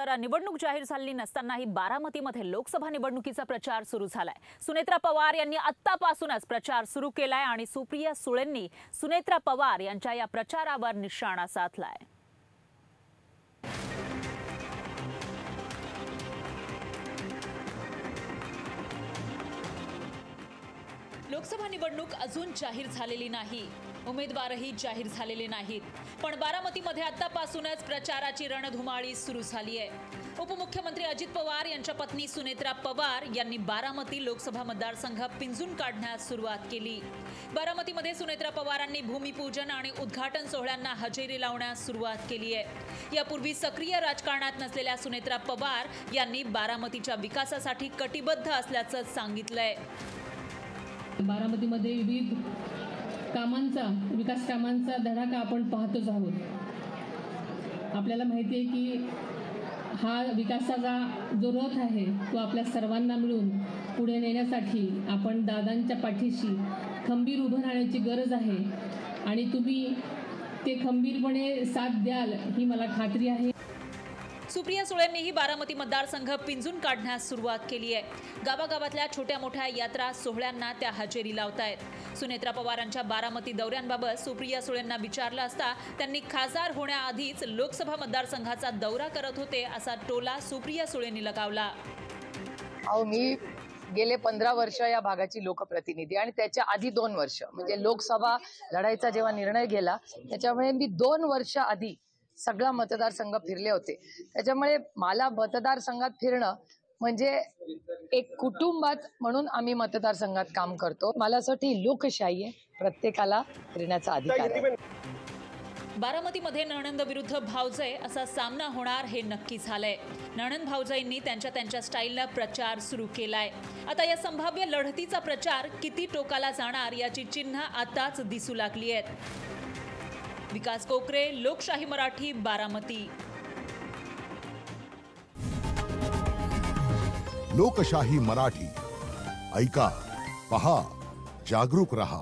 तर निवडणूक जाहीर झाली नसतानाही बारामतीमध्ये लोकसभा निवडणुकीचा प्रचार सुरू झालाय। सुनेत्रा पवार यांनी आत्तापासूनच प्रचार सुरू केलाय आणि सुप्रिया सुळेंनी सुनेत्रा पवार यांच्या या प्रचारावर निशाणा साधलाय। लोकसभा निवडणूक अजून जाहीर झालेली नाही, उमेदवारही जाहीर झालेले नाहीत, पण बारामतीमध्ये आतापासूनच प्रचाराची रणधुमाळी सुरू झाली आहे। उपमुख्यमंत्री अजित पवार यांच्या पत्नी सुनेत्रा पवार यांनी बारामती लोकसभा मतदारसंघ पिंजून काढण्यास सुरुवात केली। बारामतीमध्ये सुनेत्रा पवारांनी भूमिपूजन आणि उद्घाटन सोहळ्यांना हजेरी लावण्यास सुरुवात केली आहे। यापूर्वी सक्रिय राजकारणात नसलेल्या सुनेत्रा पवार यांनी बारामतीच्या विकासासाठी कटिबद्ध असल्याचं सांगितलंय। बारामतीमध्ये विविध विकास कामांचा धडाका आपण पाहतोच आहोत। आपल्याला माहिती आहे की हा विकासाचा जो रथ आहे तो आपल्या सर्वांना मिळून पुढे नेण्यासाठी आपण दादांच्या पाठीशी खंबीर उभं राहण्याची गरज आहे आणि तुम्ही ते खंबीरपणे साथ द्याल ही मला खात्री आहे। सुप्रिया सुळेंनीही बारामती मतदारसंघ पिंजून काढण्यास सुरुवात केली आहे। गावागावातल्या छोट्या मोठ्या यात्रा सोहळ्यांना त्या हजेरी लावतायत। सुनेत्रा पवारांच्या बारामती दौऱ्यांबाबत सुप्रिया सुळेंना विचारलं असता त्यांनी खासदार होण्याआधीच लोकसभा मतदारसंघाचा दौरा करत होते असा टोला सुप्रिया सुळेंनी लगावला। मी गेले 15 वर्ष या भागाची लोकप्रतिनिधी आणि त्याच्या आधी 2 वर्ष म्हणजे लोकसभा लढाईचा जेव्हा निर्णय गेला त्याच्यामुळे मी 2 वर्ष आधी सगळा मतदारसंघ फिरले होते। त्याच्यामुळे मला मतदारसंघात फिरणं म्हणजे एक कुटुंबात म्हणून आम्ही मतदारसंघात काम करतो। मला असं लोकशाही आहे, प्रत्येकाला फिरण्याचा अधिकार आहे। बारामतीमध्ये नणंद विरुद्ध भावजय असा सामना होणार हे नक्की झालंय। नणंद भावजयींनी त्यांच्या स्टाईलनं प्रचार सुरू केलाय। आता या संभाव्य लढतीचा प्रचार किती टोकाला जाणार याची चिन्ह आताच दिसू लागली आहेत। विकास कोकरे, लोकशाही मराठी, बारामती। लोकशाही मराठी ऐका, पहा, जागरूक रहा।